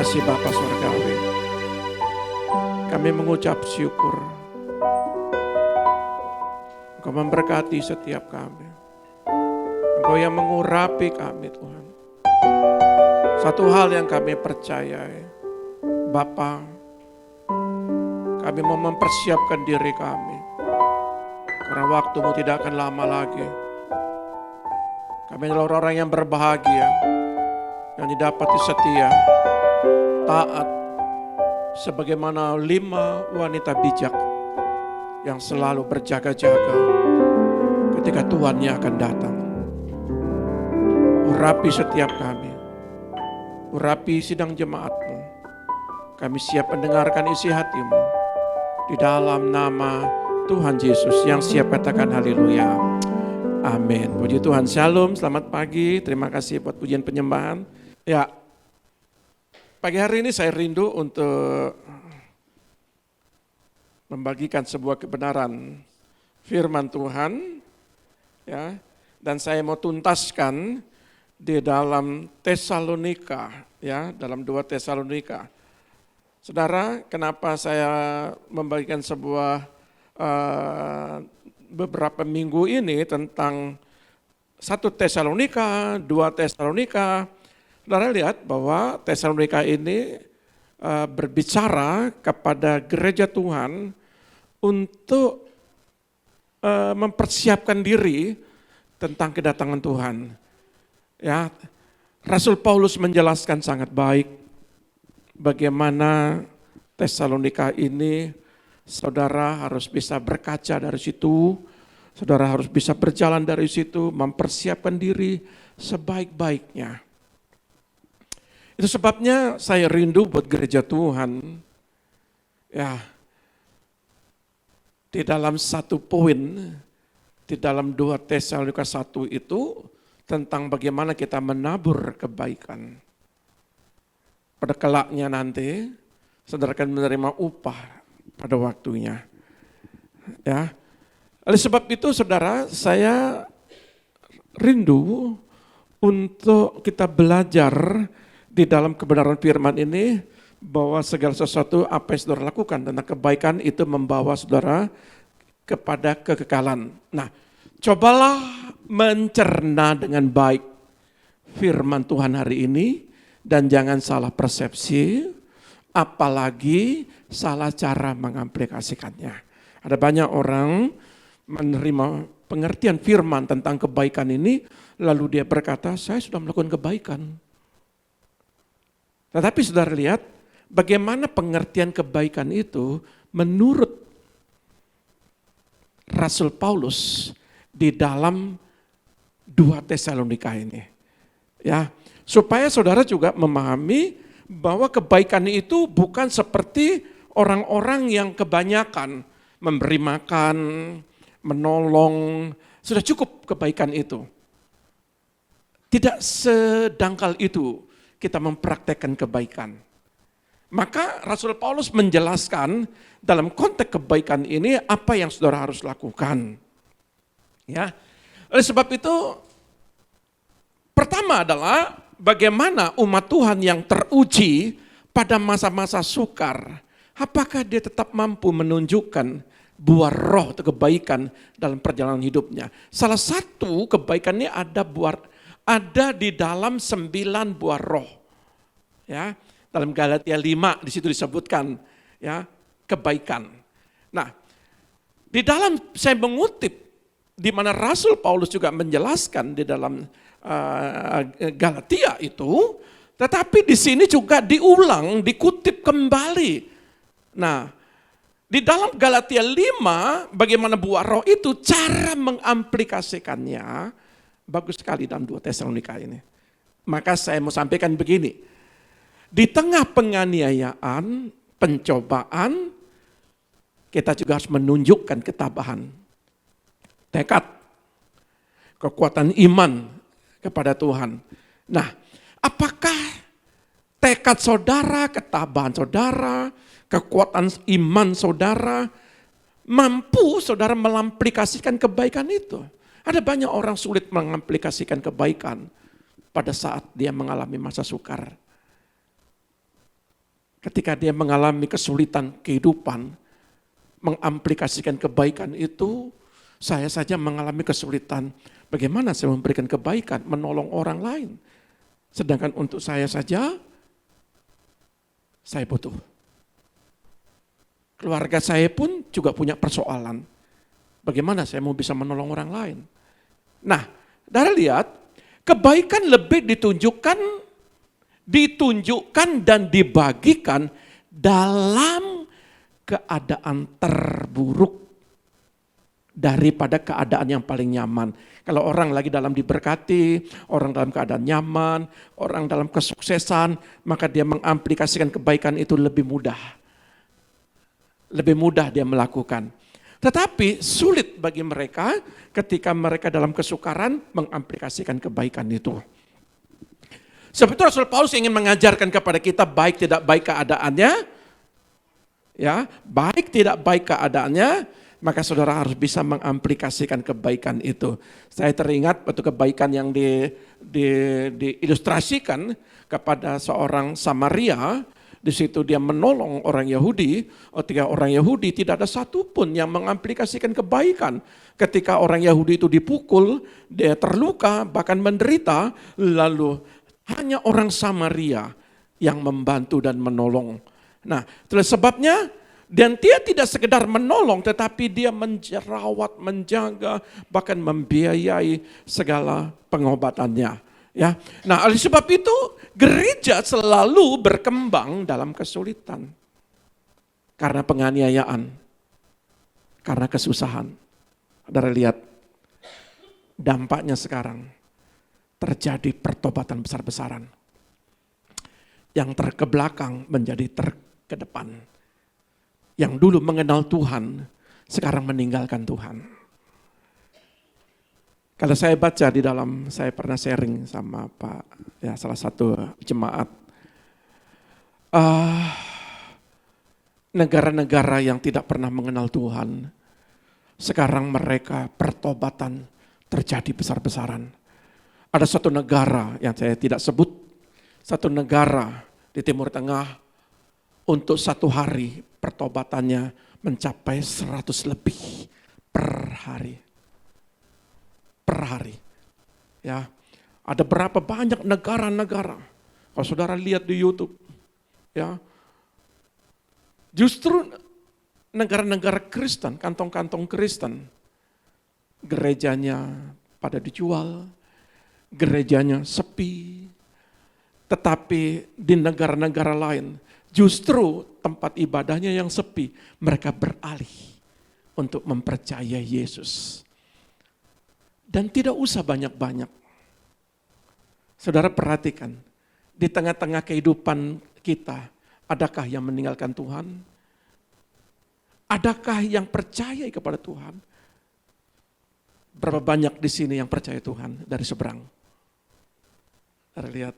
kasih Bapa Surgawi. Kami mengucap syukur. Engkau memberkati setiap kami. Engkau yang mengurapi kami Tuhan. Satu hal yang kami percayai, Bapa, kami mau mempersiapkan diri kami. Karena waktu-Mu tidak akan lama lagi. Kami adalah orang-orang yang berbahagia, yang didapati setia, taat, sebagaimana 5 wanita bijak yang selalu berjaga-jaga ketika Tuhannya akan datang. Urapi setiap kami, urapi sidang jemaat-Mu. Kami siap mendengarkan isi hati-Mu. Di dalam nama Tuhan Yesus yang siap katakan haleluya. Amin. Puji Tuhan, shalom, selamat pagi. Terima kasih buat pujian penyembahan. Ya, pagi hari ini saya rindu untuk membagikan sebuah kebenaran firman Tuhan. Ya, dan saya mau tuntaskan di dalam Tesalonika, ya, dalam 2 Tesalonika. Saudara, kenapa saya membagikan sebuah beberapa minggu ini tentang 1 Tesalonika, 2 Tesalonika. Saudara lihat bahwa Tesalonika ini berbicara kepada gereja Tuhan untuk mempersiapkan diri tentang kedatangan Tuhan. Ya, Rasul Paulus menjelaskan sangat baik bagaimana Tesalonika ini saudara harus bisa berkaca dari situ, saudara harus bisa berjalan dari situ, mempersiapkan diri sebaik-baiknya. Itu sebabnya saya rindu buat gereja Tuhan, ya, di dalam 1 poin, di dalam 2 Tesalonika 1 itu, tentang bagaimana kita menabur kebaikan. Pada kelaknya nanti, saudara akan menerima upah pada waktunya. Ya. Oleh sebab itu saudara, saya rindu untuk kita belajar di dalam kebenaran firman ini bahwa segala sesuatu apa yang saudara lakukan tentang kebaikan itu membawa saudara kepada kekekalan. Nah, cobalah mencerna dengan baik firman Tuhan hari ini dan jangan salah persepsi, apalagi salah cara mengaplikasikannya. Ada banyak orang menerima pengertian firman tentang kebaikan ini, lalu dia berkata, saya sudah melakukan kebaikan. Tetapi saudara lihat, bagaimana pengertian kebaikan itu menurut Rasul Paulus di dalam 2 Tesalonika ini. Ya, supaya saudara juga memahami bahwa kebaikan itu bukan seperti orang-orang yang kebanyakan memberi makan, menolong, sudah cukup kebaikan itu. Tidak sedangkal itu kita mempraktekkan kebaikan. Maka Rasul Paulus menjelaskan dalam konteks kebaikan ini apa yang saudara harus lakukan. Ya. Oleh sebab itu, pertama adalah bagaimana umat Tuhan yang teruji pada masa-masa sukar, apakah dia tetap mampu menunjukkan buah roh atau kebaikan dalam perjalanan hidupnya. Salah satu kebaikannya ada di dalam 9 buah roh. Ya, dalam Galatia 5 di situ disebutkan ya, kebaikan. Nah, di dalam saya mengutip di mana Rasul Paulus juga menjelaskan di dalam Galatia itu, tetapi di sini juga diulang, dikutip kembali. Nah, di dalam Galatia 5, bagaimana buah roh itu, cara mengaplikasikannya, bagus sekali dalam 2 Tesalonika ini. Maka saya mau sampaikan begini, di tengah penganiayaan, pencobaan, kita juga harus menunjukkan ketabahan, tekad, kekuatan iman kepada Tuhan. Nah, apakah tekad saudara, ketabahan saudara, kekuatan iman saudara, mampu saudara mengaplikasikan kebaikan itu? Ada banyak orang sulit mengaplikasikan kebaikan pada saat dia mengalami masa sukar. ketika dia mengalami kesulitan kehidupan, mengamplikasikan kebaikan itu, saya saja mengalami kesulitan. Bagaimana saya memberikan kebaikan, menolong orang lain. Sedangkan untuk saya saja, saya butuh. Keluarga saya pun juga punya persoalan. Bagaimana saya mau bisa menolong orang lain. Nah, Saudara lihat, kebaikan lebih ditunjukkan dan dibagikan dalam keadaan terburuk daripada keadaan yang paling nyaman. Kalau orang lagi dalam diberkati, orang dalam keadaan nyaman, orang dalam kesuksesan, maka dia mengamplikasikan kebaikan itu lebih mudah. Lebih mudah dia melakukan. Tetapi sulit bagi mereka ketika mereka dalam kesukaran mengamplikasikan kebaikan itu. Sebab itu Rasul Paulus ingin mengajarkan kepada kita baik tidak baik keadaannya, ya, baik tidak baik keadaannya, maka saudara harus bisa mengamplikasikan kebaikan itu. Saya teringat waktu kebaikan yang diilustrasikan kepada seorang Samaria. Di situ dia menolong orang Yahudi, ketika orang Yahudi tidak ada satupun yang mengamplikasikan kebaikan. Ketika orang Yahudi itu dipukul, dia terluka, bahkan menderita, lalu hanya orang Samaria yang membantu dan menolong. Nah, itulah sebabnya, dan dia tidak sekedar menolong, tetapi dia menjerawat, menjaga, bahkan membiayai segala pengobatannya. Ya, nah oleh sebab itu gereja selalu berkembang dalam kesulitan. Karena penganiayaan, karena kesusahan. Saudara lihat, dampaknya sekarang terjadi pertobatan besar-besaran. Yang terkebelakang menjadi terkedepan. Yang dulu mengenal Tuhan, sekarang meninggalkan Tuhan. Kalau saya baca di dalam, saya pernah sharing sama salah satu jemaat. Negara-negara yang tidak pernah mengenal Tuhan, sekarang mereka pertobatan terjadi besar-besaran. Ada satu negara yang saya tidak sebut, satu negara di Timur Tengah, untuk satu hari pertobatannya mencapai 100 lebih per hari. Per hari. Ya. Ada berapa banyak negara-negara. Kalau saudara lihat di YouTube, ya. Justru negara-negara Kristen, kantong-kantong Kristen, gerejanya pada dijual, gerejanya sepi. Tetapi di negara-negara lain, justru tempat ibadahnya yang sepi, mereka beralih untuk mempercayai Yesus. Dan tidak usah banyak-banyak. Saudara perhatikan, di tengah-tengah kehidupan kita, adakah yang meninggalkan Tuhan? Adakah yang percaya kepada Tuhan? Berapa banyak di sini yang percaya Tuhan dari seberang? Saudara lihat,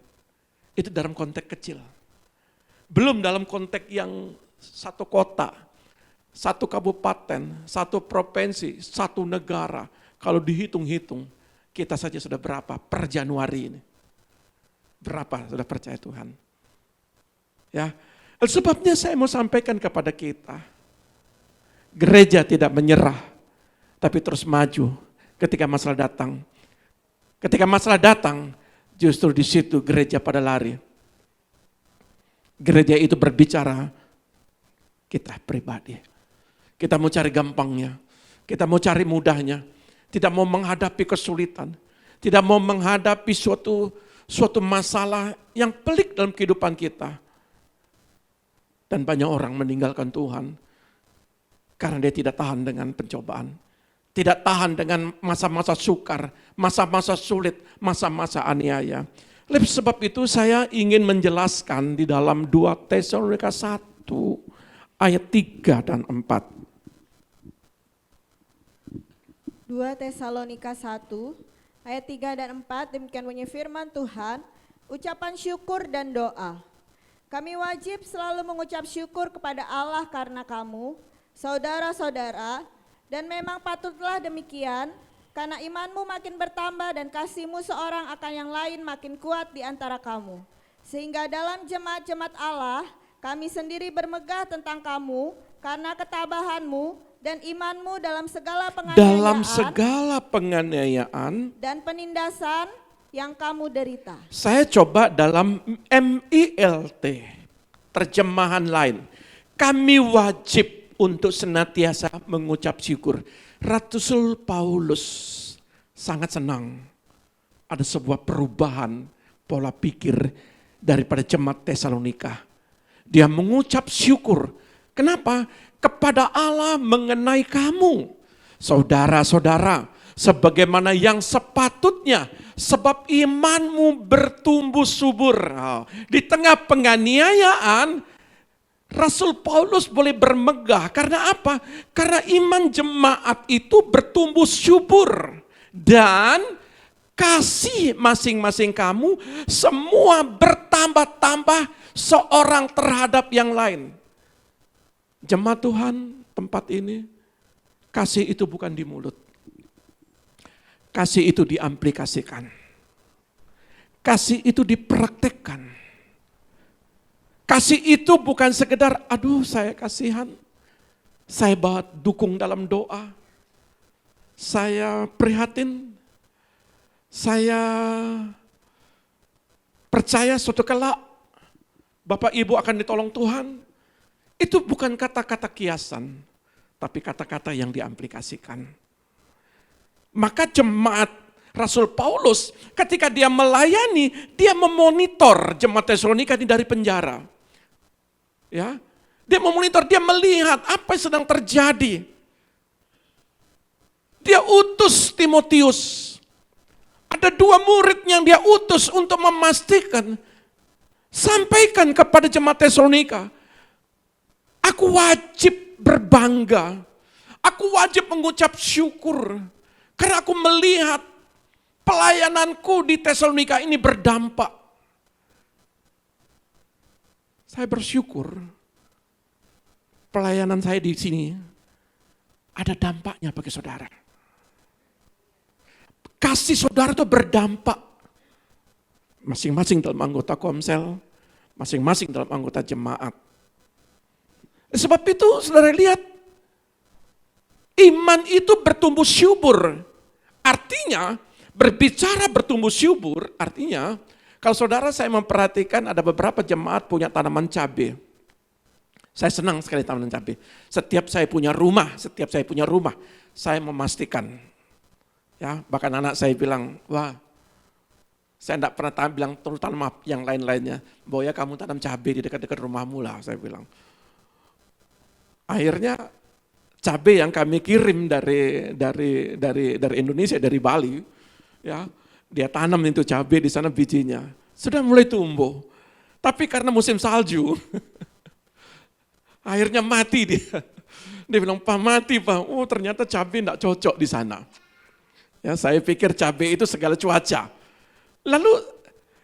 itu dalam konteks kecil. Belum dalam konteks yang satu kota, satu kabupaten, satu provinsi, satu negara. Kalau dihitung-hitung, kita saja sudah berapa per Januari ini? Berapa sudah percaya Tuhan? Ya, sebabnya saya mau sampaikan kepada kita, gereja tidak menyerah, tapi terus maju ketika masalah datang. Ketika masalah datang, justru di situ gereja pada lari. Gereja itu berbicara, kita pribadi. Kita mau cari gampangnya, kita mau cari mudahnya. Tidak mau menghadapi kesulitan, tidak mau menghadapi suatu masalah yang pelik dalam kehidupan kita. Dan banyak orang meninggalkan Tuhan karena dia tidak tahan dengan pencobaan, tidak tahan dengan masa-masa sukar, masa-masa sulit, masa-masa aniaya. Oleh sebab itu saya ingin menjelaskan di dalam 2 Tesalonika 1 ayat 3 dan 4. 2 Tesalonika 1 ayat 3 dan 4, demikian bunyi firman Tuhan, ucapan syukur dan doa. Kami wajib selalu mengucap syukur kepada Allah karena kamu, saudara-saudara, dan memang patutlah demikian, karena imanmu makin bertambah dan kasihmu seorang akan yang lain makin kuat di antara kamu. Sehingga dalam jemaat-jemaat Allah kami sendiri bermegah tentang kamu karena ketabahanmu dan imanmu dalam segala penganiayaan dan penindasan yang kamu derita. Saya coba dalam MILT, terjemahan lain. Kami wajib untuk senantiasa mengucap syukur. Rasul Paulus sangat senang ada sebuah perubahan pola pikir daripada jemaat Tesalonika. Dia mengucap syukur. Kenapa? Kepada Allah mengenai kamu. Saudara-saudara, sebagaimana yang sepatutnya, sebab imanmu bertumbuh subur. Di tengah penganiayaan, Rasul Paulus boleh bermegah. Karena apa? Karena iman jemaat itu bertumbuh subur. Dan kasih masing-masing kamu semua bertambah-tambah seorang terhadap yang lain. Jemaat Tuhan, tempat ini, kasih itu bukan di mulut. Kasih itu diaplikasikan. Kasih itu dipraktekkan. Kasih itu bukan sekedar, aduh saya kasihan, saya dukung dalam doa, saya prihatin, saya percaya suatu kelak Bapak Ibu akan ditolong Tuhan. Itu bukan kata-kata kiasan, tapi kata-kata yang diaplikasikan. Maka jemaat Rasul Paulus ketika dia melayani, dia memonitor jemaat Tesalonika ini dari penjara. Ya, dia memonitor, dia melihat apa yang sedang terjadi. Dia utus Timotius. Ada 2 murid yang dia utus untuk memastikan, sampaikan kepada jemaat Tesalonika, aku wajib berbangga, aku wajib mengucap syukur, karena aku melihat pelayananku di Tesalonika ini berdampak. Saya bersyukur pelayanan saya di sini ada dampaknya bagi saudara. Kasih saudara itu berdampak. Masing-masing dalam anggota komsel, masing-masing dalam anggota jemaat. Sebab itu saudara lihat, iman itu bertumbuh subur. Artinya, berbicara bertumbuh subur, artinya, kalau saudara saya memperhatikan ada beberapa jemaat punya tanaman cabai. Saya senang sekali tanaman cabai. Setiap saya punya rumah, saya memastikan. Ya, bahkan anak saya bilang, wah, saya tidak pernah bilang tanam yang lain-lainnya. Boya kamu tanam cabai di dekat-dekat rumahmu lah, saya bilang. Akhirnya cabai yang kami kirim dari Indonesia, dari Bali, ya, dia tanam itu cabai di sana bijinya, sudah mulai tumbuh. Tapi karena musim salju, akhirnya mati dia. Dia bilang, Pak mati Pak, oh ternyata cabai tidak cocok di sana. Ya, saya pikir cabai itu segala cuaca. Lalu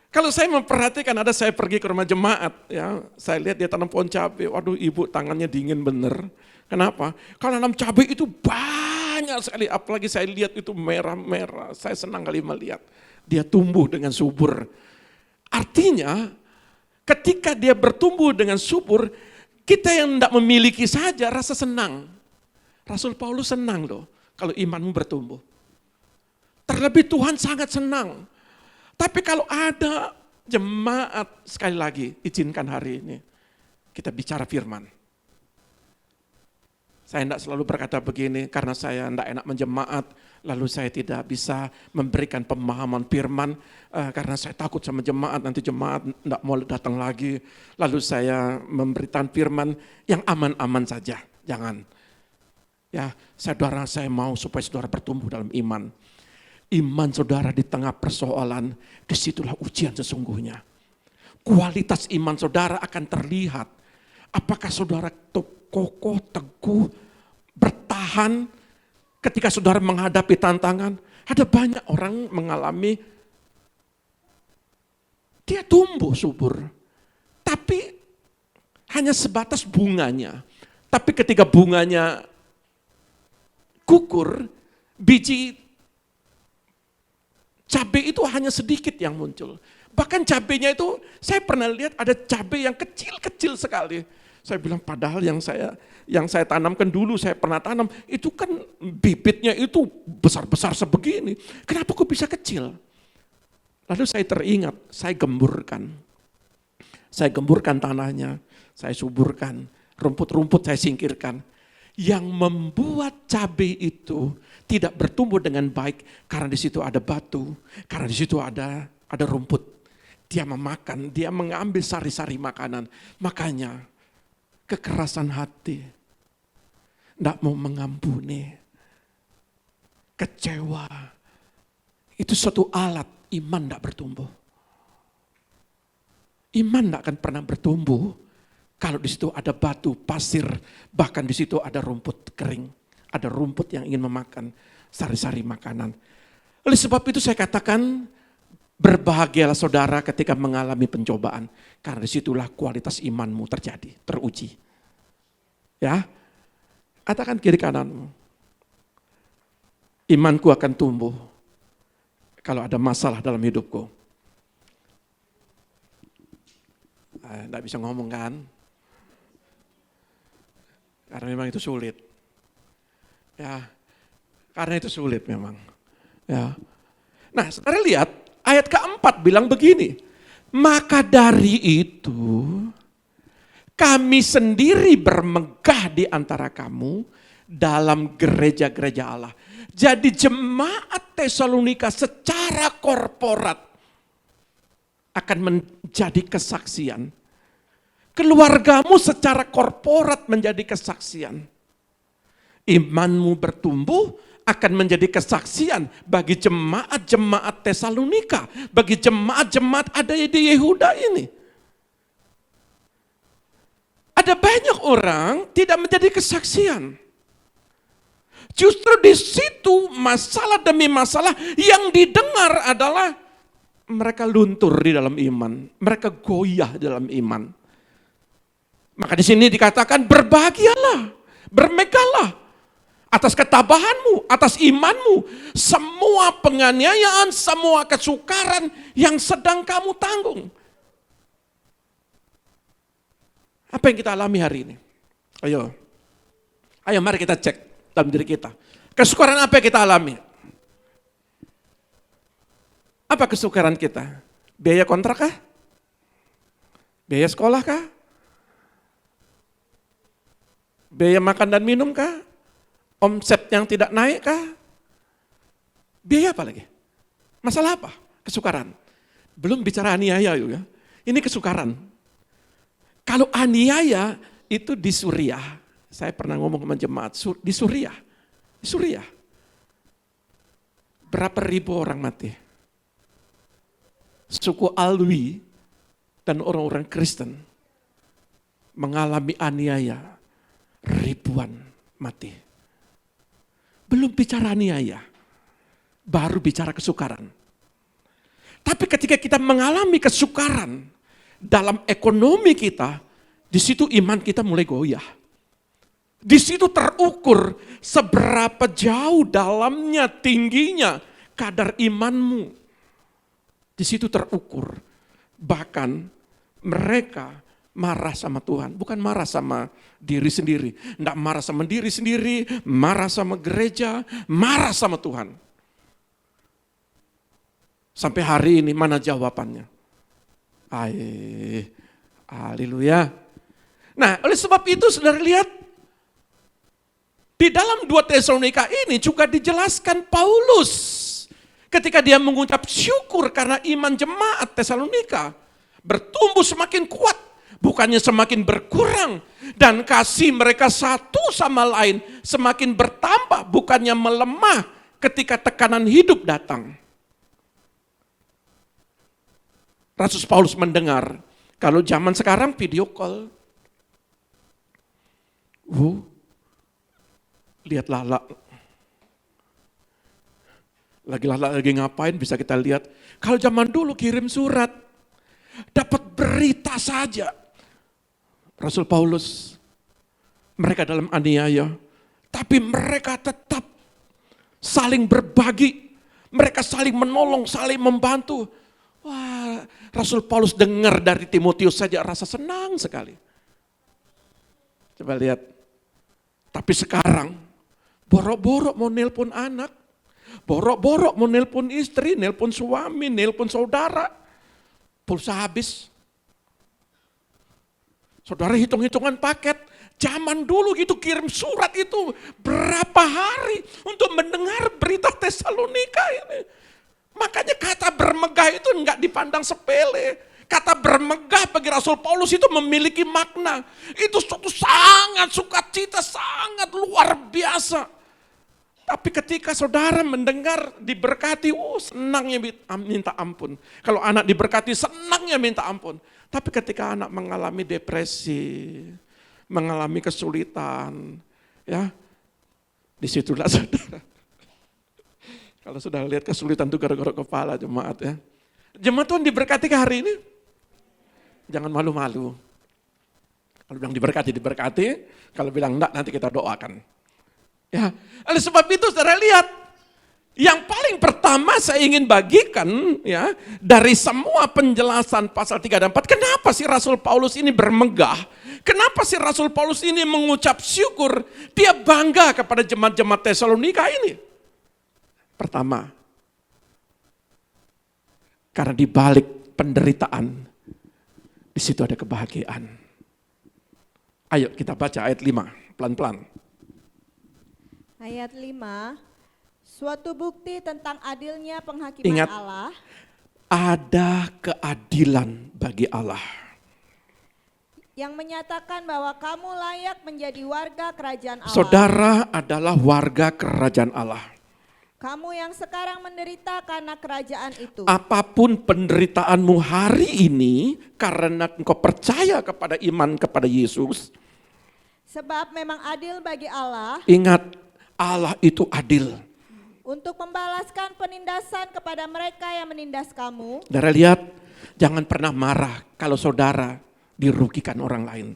kalau saya memperhatikan, saya pergi ke rumah jemaat, ya, saya lihat dia tanam pohon cabai, waduh ibu tangannya dingin bener. Kenapa? Kalau tanam cabai itu banyak sekali, apalagi saya lihat itu merah-merah, saya senang kali melihat. Dia tumbuh dengan subur. Artinya ketika dia bertumbuh dengan subur, kita yang tidak memiliki saja rasa senang. Rasul Paulus senang loh kalau imanmu bertumbuh. Terlebih Tuhan sangat senang. Tapi kalau ada jemaat, sekali lagi izinkan hari ini kita bicara firman. Saya tidak selalu berkata begini karena saya tidak enak menjemaat, lalu saya tidak bisa memberikan pemahaman firman karena saya takut sama jemaat, nanti jemaat tidak mau datang lagi. Lalu saya memberikan firman yang aman-aman saja, jangan. Ya, saudara saya mau supaya saudara bertumbuh dalam iman. Iman saudara di tengah persoalan, disitulah ujian sesungguhnya. Kualitas iman saudara akan terlihat. Apakah saudara kokoh, teguh, bertahan ketika saudara menghadapi tantangan? Ada banyak orang mengalami, dia tumbuh subur. Tapi hanya sebatas bunganya. Tapi ketika bunganya gugur, biji Cabai itu hanya sedikit yang muncul. Bahkan cabainya itu, saya pernah lihat ada cabai yang kecil-kecil sekali. Saya bilang padahal yang saya tanamkan dulu, saya pernah tanam, itu kan bibitnya itu besar-besar sebegini. Kenapa kok bisa kecil? Lalu saya teringat, saya gemburkan. Saya gemburkan tanahnya, saya suburkan, rumput-rumput saya singkirkan. Yang membuat cabai itu tidak bertumbuh dengan baik karena di situ ada batu, karena di situ ada rumput. Dia memakan, dia mengambil sari-sari makanan. Makanya kekerasan hati, tidak mau mengampuni, kecewa, itu suatu alat iman tidak bertumbuh. Iman tidak akan pernah bertumbuh kalau di situ ada batu, pasir, bahkan di situ ada rumput kering, ada rumput yang ingin memakan sari-sari makanan. Oleh sebab itu saya katakan, berbahagialah saudara ketika mengalami pencobaan, karena disitulah kualitas imanmu terjadi, teruji. Ya, katakan kiri kananmu, imanku akan tumbuh kalau ada masalah dalam hidupku. Tidak bisa ngomong kan? Karena memang itu sulit. Ya, karena itu sulit memang. Ya. Nah, saudara lihat ayat keempat bilang begini. Maka dari itu kami sendiri bermegah di antara kamu dalam gereja-gereja Allah. Jadi jemaat Tesalonika secara korporat akan menjadi kesaksian. Keluargamu secara korporat menjadi kesaksian. Imanmu bertumbuh akan menjadi kesaksian bagi jemaat-jemaat Tesalonika, bagi jemaat-jemaat ada di Yehuda ini. Ada banyak orang tidak menjadi kesaksian. Justru di situ masalah demi masalah yang didengar adalah mereka luntur di dalam iman, mereka goyah di dalam iman. Maka di sini dikatakan berbahagialah, bermegahlah atas ketabahanmu, atas imanmu, semua penganiayaan, semua kesukaran yang sedang kamu tanggung. Apa yang kita alami hari ini? Ayo mari kita cek dalam diri kita. Kesukaran apa yang kita alami? Apa kesukaran kita? Biaya kontrak kah? Biaya sekolah kah? Biaya makan dan minum kah? Omset yang tidak naik kah? Biaya apa lagi? Masalah apa? Kesukaran. Belum bicara aniaya ya. Ini kesukaran. Kalau aniaya itu di Suriah. Saya pernah ngomong sama jemaat di Suriah. Di Suriah. Berapa ribu orang mati? Suku Alwi dan orang-orang Kristen mengalami aniaya, ribuan mati. Belum bicara aniaya, baru bicara kesukaran. Tapi ketika kita mengalami kesukaran dalam ekonomi kita, di situ iman kita mulai goyah. Di situ terukur seberapa jauh dalamnya, tingginya kadar imanmu. Di situ terukur. Bahkan mereka marah sama Tuhan. Bukan marah sama diri sendiri. Tidak marah sama diri sendiri, marah sama gereja, marah sama Tuhan. Sampai hari ini mana jawabannya? Haleluya. Nah, oleh sebab itu saudara lihat, di dalam 2 Tesalonika ini juga dijelaskan Paulus. Ketika dia mengucap syukur karena iman jemaat Tesalonika bertumbuh semakin kuat, bukannya semakin berkurang, dan kasih mereka satu sama lain semakin bertambah, bukannya melemah ketika tekanan hidup datang. Rasul Paulus mendengar, kalau zaman sekarang video call, lihatlah lagi ngapain bisa kita lihat. Kalau zaman dulu kirim surat, dapat berita saja. Rasul Paulus, mereka dalam aniaya, tapi mereka tetap saling berbagi. Mereka saling menolong, saling membantu. Wah, Rasul Paulus dengar dari Timotius saja rasa senang sekali. Coba lihat. Tapi sekarang, borok-borok mau nelpon anak, borok-borok mau nelpon istri, nelpon suami, nelpon saudara. Pulsa habis. Saudara hitung-hitungan paket. Zaman dulu gitu kirim surat itu berapa hari untuk mendengar berita Tesalonika ini. Makanya kata bermegah itu enggak dipandang sepele. Kata bermegah bagi Rasul Paulus itu memiliki makna. Itu suatu sangat sukacita, sangat luar biasa. Tapi ketika saudara mendengar diberkati, senangnya minta ampun. Kalau anak diberkati, senangnya minta ampun. Tapi ketika anak mengalami depresi, mengalami kesulitan, ya, disitulah saudara. Kalau sudah lihat kesulitan itu gara-gara kepala jemaat ya. Jemaat Tuhan diberkati ke hari ini? Jangan malu-malu. Kalau bilang diberkati, diberkati. Kalau bilang enggak, nanti kita doakan. Ya, oleh sebab itu saudara lihat, yang paling pertama saya ingin bagikan ya dari semua penjelasan pasal 3 dan 4, kenapa sih Rasul Paulus ini bermegah? Kenapa sih Rasul Paulus ini mengucap syukur? Dia bangga kepada jemaat-jemaat Tesalonika ini. Pertama, karena di balik penderitaan, di situ ada kebahagiaan. Ayo kita baca ayat 5, pelan-pelan. Ayat 5, suatu bukti tentang adilnya penghakiman Ingat, Allah. Ada keadilan bagi Allah. Yang menyatakan bahwa kamu layak menjadi warga kerajaan Allah. Saudara adalah warga kerajaan Allah. Kamu yang sekarang menderita karena kerajaan itu. Apapun penderitaanmu hari ini karena engkau percaya kepada iman kepada Yesus. Sebab memang adil bagi Allah. Ingat, Allah itu adil. Untuk membalaskan penindasan kepada mereka yang menindas kamu. Saudara lihat, jangan pernah marah kalau saudara dirugikan orang lain.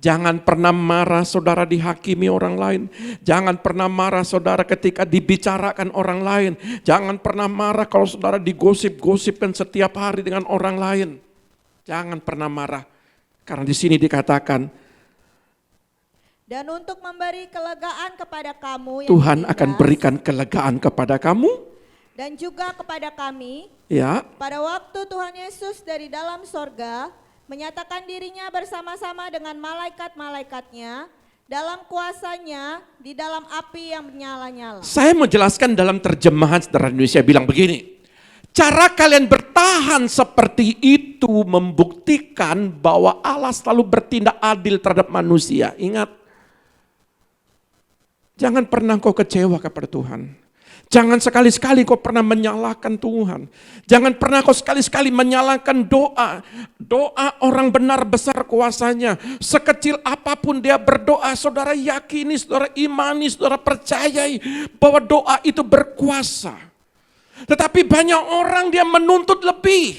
Jangan pernah marah saudara dihakimi orang lain. Jangan pernah marah saudara ketika dibicarakan orang lain. Jangan pernah marah kalau saudara digosip-gosipkan setiap hari dengan orang lain. Jangan pernah marah. Karena di sini dikatakan, dan untuk memberi kelegaan kepada kamu yang Tuhan ditindas, akan berikan kelegaan kepada kamu. dan juga kepada kami. Ya, Pada waktu Tuhan Yesus dari dalam sorga menyatakan dirinya bersama-sama dengan malaikat-malaikatnya dalam kuasanya di dalam api yang menyala-nyala. saya mau jelaskan dalam terjemahan saudara Indonesia bilang begini. Cara kalian bertahan seperti itu membuktikan bahwa Allah selalu bertindak adil terhadap manusia. Ingat, jangan pernah kau kecewa kepada Tuhan. Jangan sekali-sekali kau pernah menyalahkan Tuhan. Jangan pernah kau sekali-sekali menyalahkan doa. Doa orang benar besar kuasanya. Sekecil apapun dia berdoa, saudara yakini, saudara imani, saudara percayai bahwa doa itu berkuasa. Tetapi banyak orang dia menuntut lebih.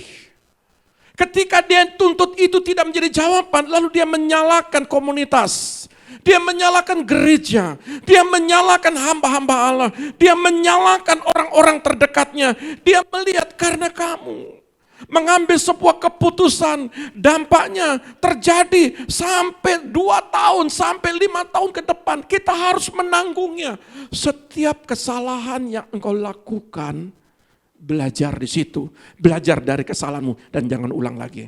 Ketika dia tuntut itu tidak menjadi jawaban, lalu dia menyalahkan komunitas. Dia menyalahkan gereja, dia menyalahkan hamba-hamba Allah, dia menyalahkan orang-orang terdekatnya. Dia melihat karena kamu mengambil sebuah keputusan, dampaknya terjadi sampai 2 tahun, sampai 5 tahun ke depan. Kita harus menanggungnya. Setiap kesalahan yang engkau lakukan, belajar di situ, belajar dari kesalahanmu dan jangan ulang lagi.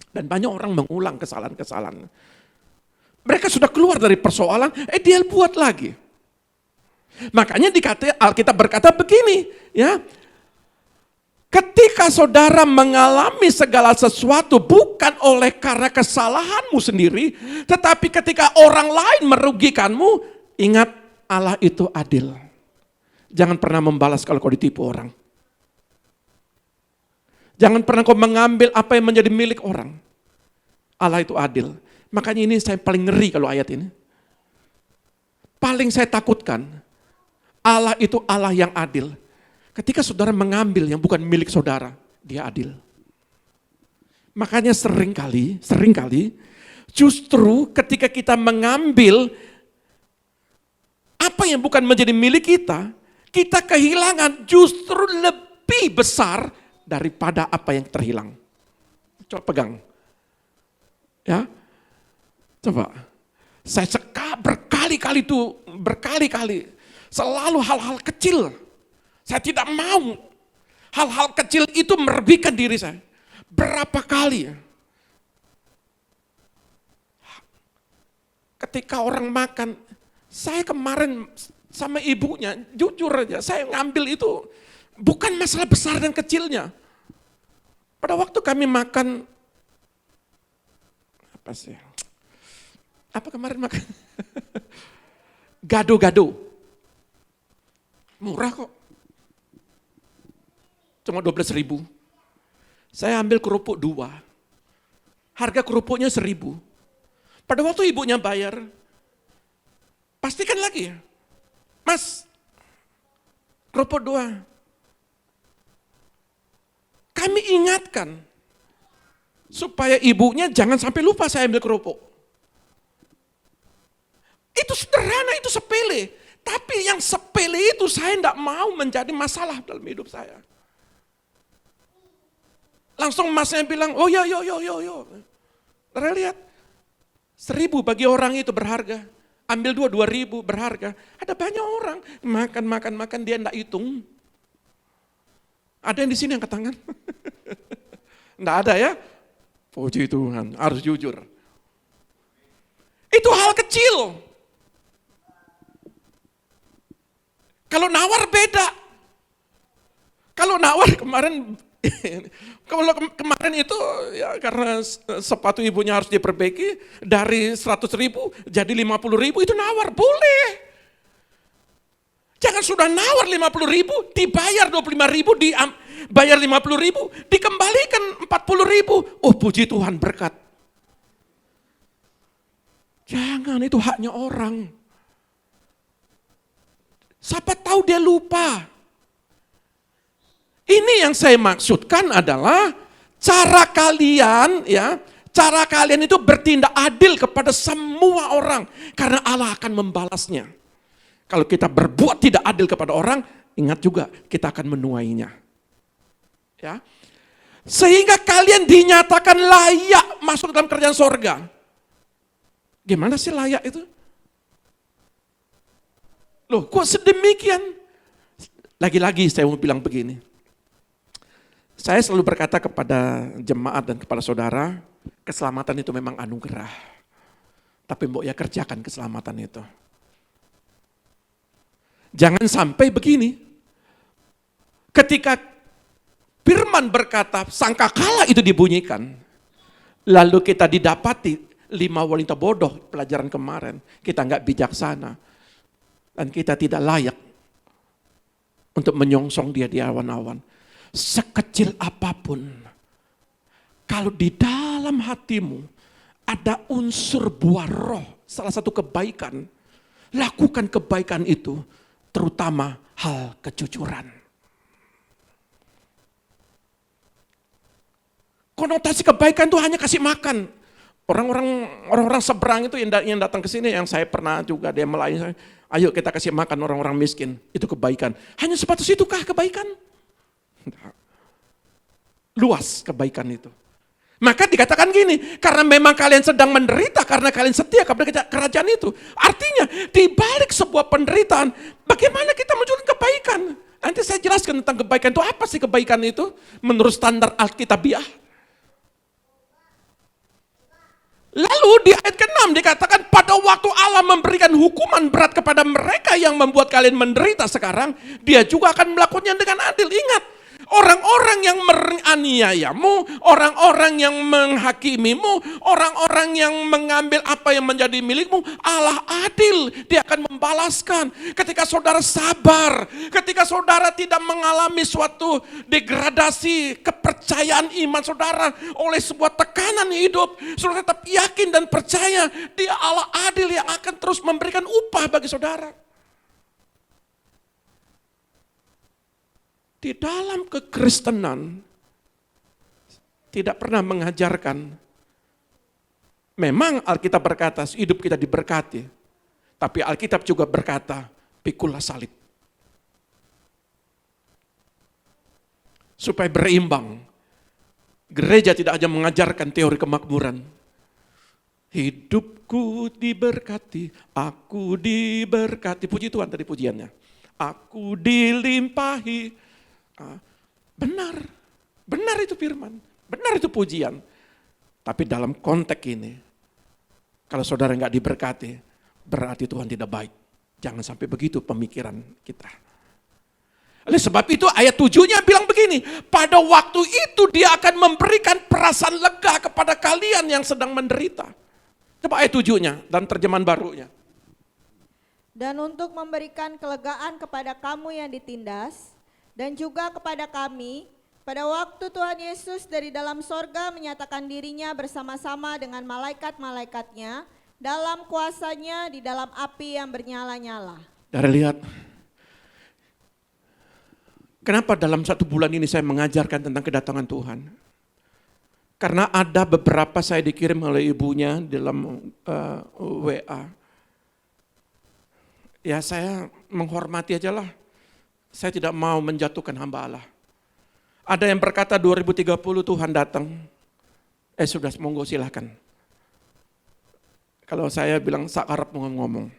Dan banyak orang mengulang kesalahan-kesalahan. Mereka sudah keluar dari persoalan, dia buat lagi. Makanya Alkitab berkata begini, ya. Ketika saudara mengalami segala sesuatu bukan oleh karena kesalahanmu sendiri, tetapi ketika orang lain merugikanmu, ingat Allah itu adil. Jangan pernah membalas kalau kau ditipu orang. Jangan pernah kau mengambil apa yang menjadi milik orang. Allah itu adil. Makanya ini saya paling ngeri kalau ayat ini. Paling saya takutkan, Allah itu Allah yang adil. Ketika saudara mengambil yang bukan milik saudara, dia adil. Makanya seringkali, justru ketika kita mengambil apa yang bukan menjadi milik kita, kita kehilangan justru lebih besar daripada apa yang terhilang. Coba pegang. Ya. Coba. Saya berkali-kali. Selalu hal-hal kecil. Saya tidak mau. Hal-hal kecil itu merugikan diri saya. Berapa kali. Ketika orang makan, saya kemarin sama ibunya, jujur aja, saya ngambil itu. Bukan masalah besar dan kecilnya. Pada waktu kami makan, apa sih? Apa kemarin makan? Gado-gado. Murah kok. Cuma 12.000. Saya ambil kerupuk 2. Harga kerupuknya 1.000. Pada waktu ibunya bayar, pastikan lagi ya. Mas, kerupuk 2. Kami ingatkan, supaya ibunya jangan sampai lupa saya ambil kerupuk. Itu sederhana, itu sepele. Tapi yang sepele itu saya tidak mau menjadi masalah dalam hidup saya. Langsung masnya bilang, oh yo. Saya lihat, 1.000 bagi orang itu berharga. Ambil 2.000 berharga. Ada banyak orang makan, dia tidak hitung. Ada yang di sini angkat tangan? Tidak ada ya? Puji Tuhan, harus jujur. Itu hal kecil. Kalau nawar beda. Kalau nawar kemarin itu ya karena sepatu ibunya harus diperbaiki dari 100.000 jadi 50.000 itu nawar, boleh. Jangan sudah nawar 50.000 dibayar 25.000 bayar 50.000 dikembalikan 40.000. Oh puji Tuhan berkat. Jangan, itu haknya orang. Siapa tahu dia lupa. Ini yang saya maksudkan adalah cara kalian itu bertindak adil kepada semua orang karena Allah akan membalasnya. Kalau kita berbuat tidak adil kepada orang, ingat juga kita akan menuainya. Ya. Sehingga kalian dinyatakan layak masuk dalam kerajaan sorga. Gimana sih layak itu? Loh, kok sedemikian? Lagi-lagi saya mau bilang begini. Saya selalu berkata kepada jemaat dan kepada saudara, keselamatan itu memang anugerah. Tapi mbok ya kerjakan keselamatan itu. Jangan sampai begini. Ketika firman berkata, sangkakala itu dibunyikan. Lalu kita didapati 5 wanita bodoh pelajaran kemarin. Kita enggak bijaksana. Dan kita tidak layak untuk menyongsong dia di awan-awan. Sekecil apapun, kalau di dalam hatimu ada unsur buah roh, salah satu kebaikan, lakukan kebaikan itu, terutama hal kejujuran. Konotasi kebaikan itu hanya kasih makan. Orang-orang seberang itu yang datang ke sini, yang saya pernah juga dia melayani saya, ayo kita kasih makan orang-orang miskin, itu kebaikan. Hanya sebatas itukah kebaikan? Luas kebaikan itu. Maka dikatakan gini, karena memang kalian sedang menderita, karena kalian setia kepada kerajaan itu. Artinya, di balik sebuah penderitaan, bagaimana kita menunjukkan kebaikan? Nanti saya jelaskan tentang kebaikan itu, apa sih kebaikan itu? Menurut standar Alkitabiah. Lalu di ayat ke-6 dikatakan, pada waktu Allah memberikan hukuman berat kepada mereka yang membuat kalian menderita sekarang, dia juga akan melakukannya dengan adil. Ingat, orang-orang yang menganiayamu, orang-orang yang menghakimimu, orang-orang yang mengambil apa yang menjadi milikmu, Allah adil, dia akan membalaskan. Ketika saudara sabar, ketika saudara tidak mengalami suatu degradasi kepercayaan iman saudara oleh sebuah tekanan hidup, saudara tetap yakin dan percaya, dia Allah adil yang akan terus memberikan upah bagi saudara. Di dalam kekristenan tidak pernah mengajarkan, memang Alkitab berkata hidup kita diberkati, tapi Alkitab juga berkata pikulah salib. supaya berimbang. Gereja tidak hanya mengajarkan teori kemakmuran. Hidupku diberkati, aku diberkati. Puji Tuhan tadi pujiannya. Aku dilimpahi. Benar itu firman, benar itu pujian. Tapi dalam konteks ini, kalau saudara nggak diberkati, berarti Tuhan tidak baik. Jangan sampai begitu pemikiran kita. Oleh sebab itu ayat 7-nya bilang begini, pada waktu itu dia akan memberikan perasaan lega kepada kalian yang sedang menderita. Coba ayat 7-nya dan terjemahan barunya. Dan untuk memberikan kelegaan kepada kamu yang ditindas, dan juga kepada kami, pada waktu Tuhan Yesus dari dalam sorga menyatakan dirinya bersama-sama dengan malaikat-malaikatnya, dalam kuasanya di dalam api yang bernyala-nyala. Dari lihat, kenapa dalam 1 bulan ini saya mengajarkan tentang kedatangan Tuhan? Karena ada beberapa saya dikirim oleh ibunya dalam WA. Ya saya menghormati aja lah. Saya tidak mau menjatuhkan hamba Allah. Ada yang berkata 2030 Tuhan datang. Sudah monggo silahkan. Kalau saya bilang sakarap ngomong.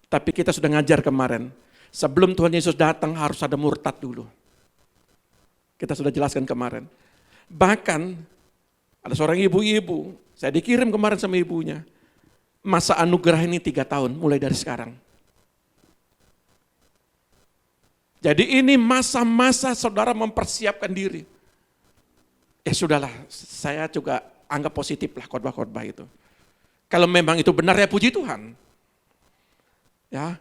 Tapi kita sudah ngajar kemarin. Sebelum Tuhan Yesus datang harus ada murtad dulu. Kita sudah jelaskan kemarin. Bahkan ada seorang ibu-ibu, saya dikirim kemarin sama ibunya. Masa anugerah ini 3 tahun mulai dari sekarang. Jadi ini masa-masa saudara mempersiapkan diri. Sudahlah, saya juga anggap positif lah khotbah-khotbah itu. Kalau memang itu benar ya puji Tuhan. Ya.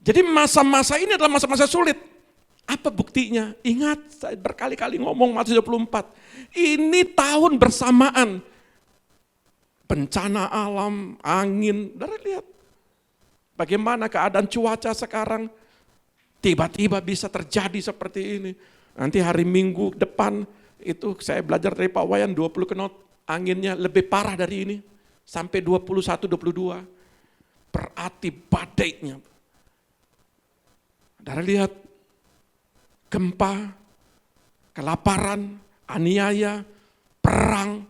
Jadi masa-masa ini adalah masa-masa sulit. Apa buktinya? Ingat, saya berkali-kali ngomong Matius 24. Ini tahun bersamaan. Bencana alam, angin, saudara lihat. Bagaimana keadaan cuaca sekarang. Tiba-tiba bisa terjadi seperti ini. Nanti hari Minggu depan, itu saya belajar dari Pak Wayan 20 knot. Anginnya lebih parah dari ini. Sampai 21, 22. Berarti badainya. Saudara lihat, gempa, kelaparan, aniaya, perang.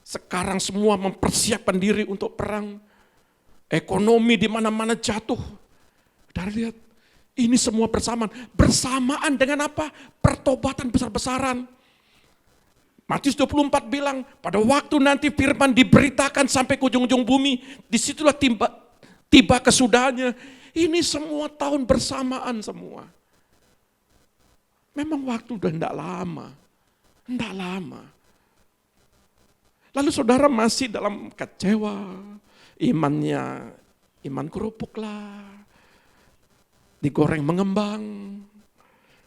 Sekarang semua mempersiapkan diri untuk perang. Ekonomi di mana-mana jatuh. Saudara lihat, ini semua bersamaan. Bersamaan dengan apa? Pertobatan besar-besaran. Matius 24 bilang, pada waktu nanti firman diberitakan sampai ke ujung-ujung bumi, disitulah tiba kesudahannya. Ini semua tahun bersamaan semua. Memang waktu udah enggak lama. Enggak lama. Lalu saudara masih dalam kecewa. Iman kerupuk lah. Digoreng mengembang.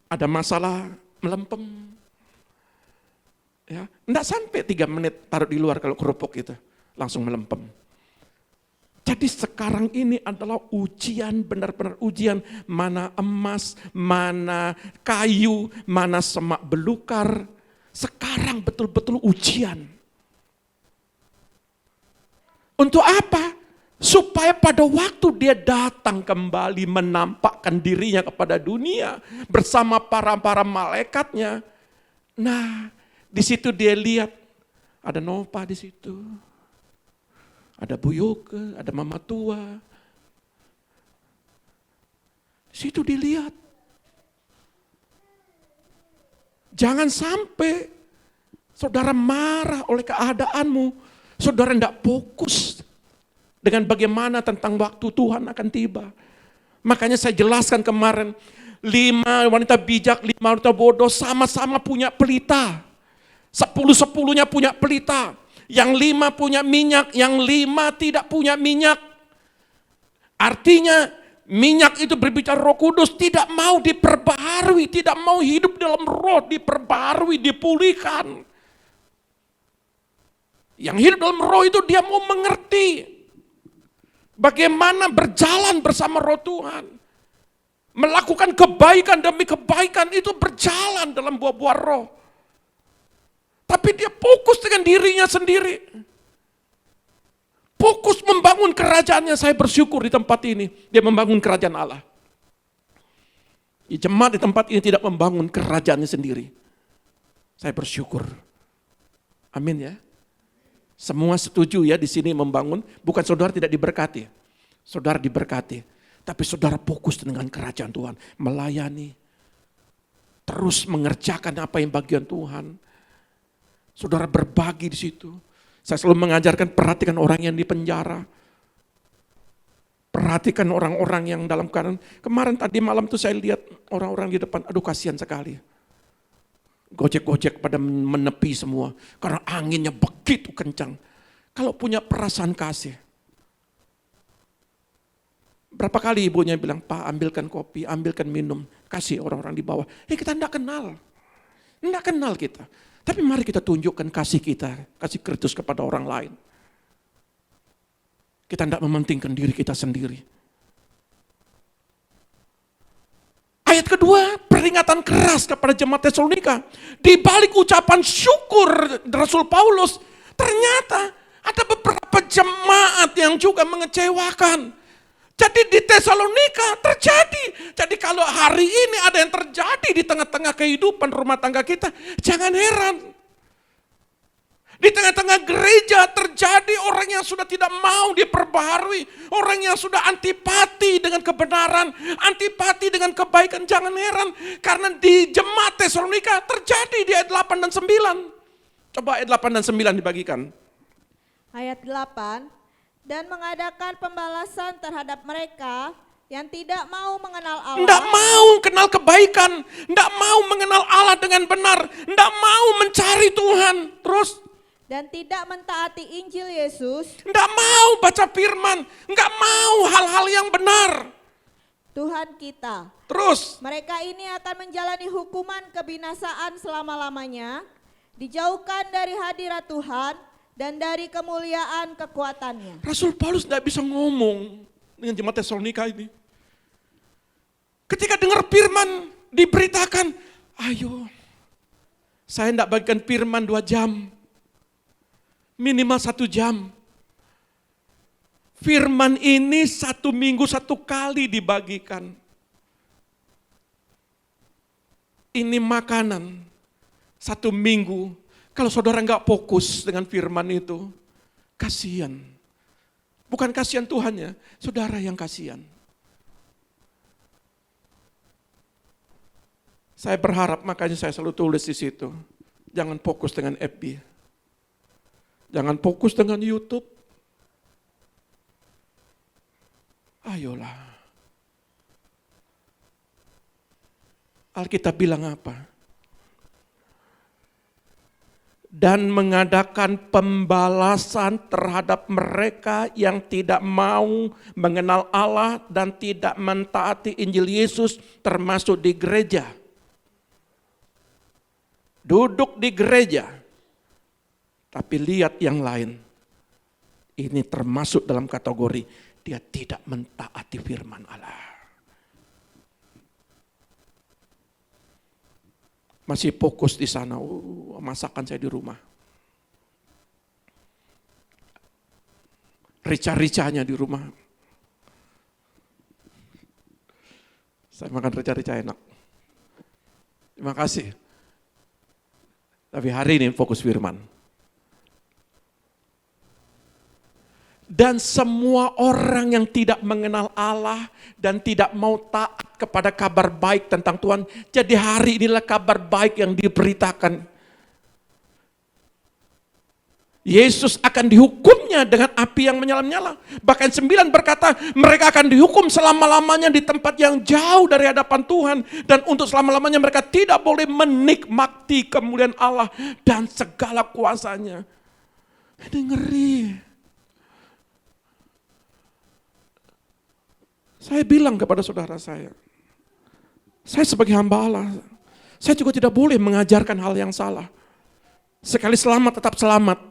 Ada masalah melempem. Ya, enggak sampai 3 menit taruh di luar kalau kerupuk itu. Langsung melempem. Jadi sekarang ini adalah ujian, benar-benar ujian. Mana emas, mana kayu, mana semak belukar. Sekarang betul-betul ujian. Untuk apa? Supaya pada waktu dia datang kembali menampakkan dirinya kepada dunia. Bersama para malaikatnya. Nah, di situ dia lihat. Ada Nova di situ. Ada Bu Yoke, ada Mama Tua. Di situ dilihat. Jangan sampai saudara marah oleh keadaanmu. Saudara tidak fokus dengan bagaimana tentang waktu Tuhan akan tiba. Makanya saya jelaskan kemarin, 5 wanita bijak, 5 wanita bodoh sama-sama punya pelita. 10-10-nya punya pelita. Yang 5 punya minyak, yang 5 tidak punya minyak. Artinya minyak itu berbicara Roh Kudus, tidak mau diperbaharui, tidak mau hidup dalam roh, diperbaharui, dipulihkan. Yang hidup dalam roh itu dia mau mengerti bagaimana berjalan bersama roh Tuhan. Melakukan kebaikan demi kebaikan itu berjalan dalam buah-buah roh. Tapi dia fokus dengan dirinya sendiri. Fokus membangun kerajaannya. Saya bersyukur di tempat ini. Dia membangun kerajaan Allah. Jemaat di tempat ini tidak membangun kerajaannya sendiri. Saya bersyukur. Amin ya. Semua setuju ya di sini membangun. Bukan saudara tidak diberkati. Saudara diberkati. Tapi saudara fokus dengan kerajaan Tuhan. Melayani. Terus mengerjakan apa yang bagian Tuhan. Saudara berbagi di situ. Saya selalu mengajarkan perhatikan orang yang di penjara. Perhatikan orang-orang yang dalam keadaan. Kemarin tadi malam tuh saya lihat orang-orang di depan. Aduh kasihan sekali. Gojek-gojek pada menepi semua. Karena anginnya begitu kencang. Kalau punya perasaan kasih. Berapa kali ibunya bilang, Pak ambilkan kopi, ambilkan minum. Kasih orang-orang di bawah. Kita enggak kenal. Enggak kenal kita. Tapi mari kita tunjukkan kasih kita. Kasih Kristus kepada orang lain. Kita enggak mementingkan diri kita sendiri. Ayat kedua, peringatan keras kepada jemaat Tesalonika. Di balik ucapan syukur Rasul Paulus, ternyata ada beberapa jemaat yang juga mengecewakan. Jadi di Tesalonika terjadi. Jadi kalau hari ini ada yang terjadi di tengah-tengah kehidupan rumah tangga kita, jangan heran. Di tengah-tengah gereja terjadi orang yang sudah tidak mau diperbaharui. Orang yang sudah antipati dengan kebenaran, antipati dengan kebaikan. Jangan heran, karena di jemaat Tesalonika terjadi di ayat 8 dan 9. Coba ayat 8 dan 9 dibagikan. Ayat 8, dan mengadakan pembalasan terhadap mereka yang tidak mau mengenal Allah. Tidak mau kenal kebaikan, tidak mau mengenal Allah dengan benar, tidak mau mencari Tuhan. Terus? Dan tidak mentaati Injil Yesus. Tidak mau baca firman, tidak mau hal-hal yang benar. Tuhan kita. Terus? Mereka ini akan menjalani hukuman kebinasaan selama-lamanya, dijauhkan dari hadirat Tuhan dan dari kemuliaan kekuatannya. Rasul Paulus tidak bisa ngomong dengan jemaat Tesalonika ini. Ketika dengar firman diberitakan, ayo saya tidak bagikan firman 2 jam. Minimal 1 jam. Firman ini 1 minggu 1 kali dibagikan. Ini makanan 1 minggu. Kalau saudara nggak fokus dengan firman itu, kasihan. Bukan kasihan Tuhannya, saudara yang kasihan. Saya berharap, makanya saya selalu tulis di situ, jangan fokus dengan FB. Jangan fokus dengan YouTube. Ayolah. Alkitab bilang apa? Dan mengadakan pembalasan terhadap mereka yang tidak mau mengenal Allah dan tidak mentaati Injil Yesus, termasuk di gereja. Duduk di gereja, tapi lihat yang lain. Ini termasuk dalam kategori dia tidak mentaati firman Allah. Masih fokus di sana, masakan saya di rumah. Rica-ricanya di rumah. Saya makan rica-rica enak. Terima kasih. Tapi hari ini fokus firman. Dan semua orang yang tidak mengenal Allah dan tidak mau taat kepada kabar baik tentang Tuhan. Jadi hari inilah kabar baik yang diberitakan. Yesus akan dihukumnya dengan api yang menyala-nyala. Bahkan 9 berkata mereka akan dihukum selama-lamanya di tempat yang jauh dari hadapan Tuhan. Dan untuk selama-lamanya mereka tidak boleh menikmati kemuliaan Allah dan segala kuasanya. Ini ngeri. Saya bilang kepada saudara saya sebagai hamba Allah, saya juga tidak boleh mengajarkan hal yang salah. Sekali selamat tetap selamat.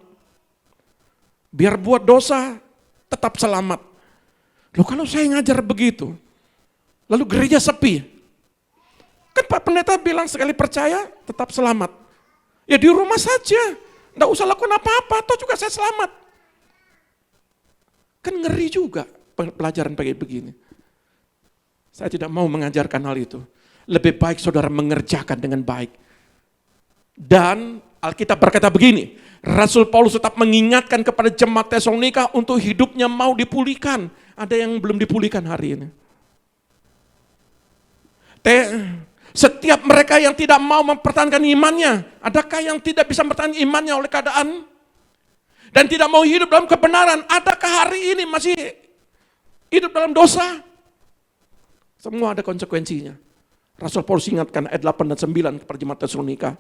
Biar buat dosa tetap selamat. Loh kalau saya ngajar begitu, lalu gereja sepi. Kan Pak Pendeta bilang sekali percaya tetap selamat. Ya di rumah saja, enggak usah lakukan apa-apa, toh juga saya selamat. Kan ngeri juga pelajaran kayak begini. Saya tidak mau mengajarkan hal itu. lebih baik saudara mengerjakan dengan baik. Dan Alkitab berkata begini, Rasul Paulus tetap mengingatkan kepada jemaat Tesalonika untuk hidupnya mau dipulihkan. Ada yang belum dipulihkan hari ini. Setiap mereka yang tidak mau mempertahankan imannya, adakah yang tidak bisa mempertahankan imannya oleh keadaan? Dan tidak mau hidup dalam kebenaran, adakah hari ini masih hidup dalam dosa? Semua ada konsekuensinya. Rasul Paulus ingatkan ayat 8 dan 9 kepada jemaat Tesalonika.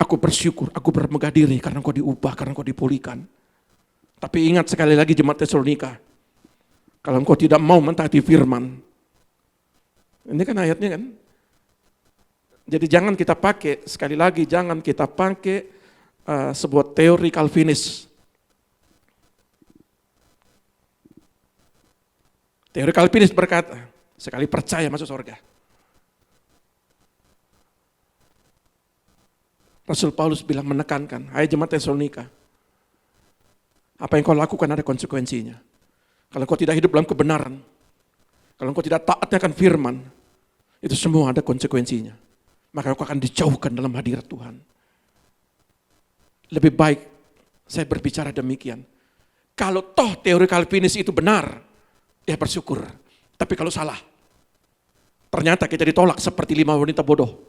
Aku bersyukur, aku bermegah diri karena engkau diubah, karena engkau dipulihkan. Tapi ingat sekali lagi jemaat Tesalonika, kalau engkau tidak mau mentaati firman, ini kan ayatnya kan. Jadi jangan kita pakai, sekali lagi jangan kita pakai sebuah teori Calvinis. Teori Calvinis berkata, sekali percaya masuk surga. Rasul Paulus bilang menekankan, hai jemaat Tesalonika, apa yang kau lakukan ada konsekuensinya. Kalau kau tidak hidup dalam kebenaran, kalau kau tidak taatnya akan firman, itu semua ada konsekuensinya. Maka kau akan dijauhkan dalam hadirat Tuhan. Lebih baik saya berbicara demikian. Kalau toh teori Calvinis itu benar, ya bersyukur. Tapi kalau salah, ternyata kita ditolak seperti 5 wanita bodoh.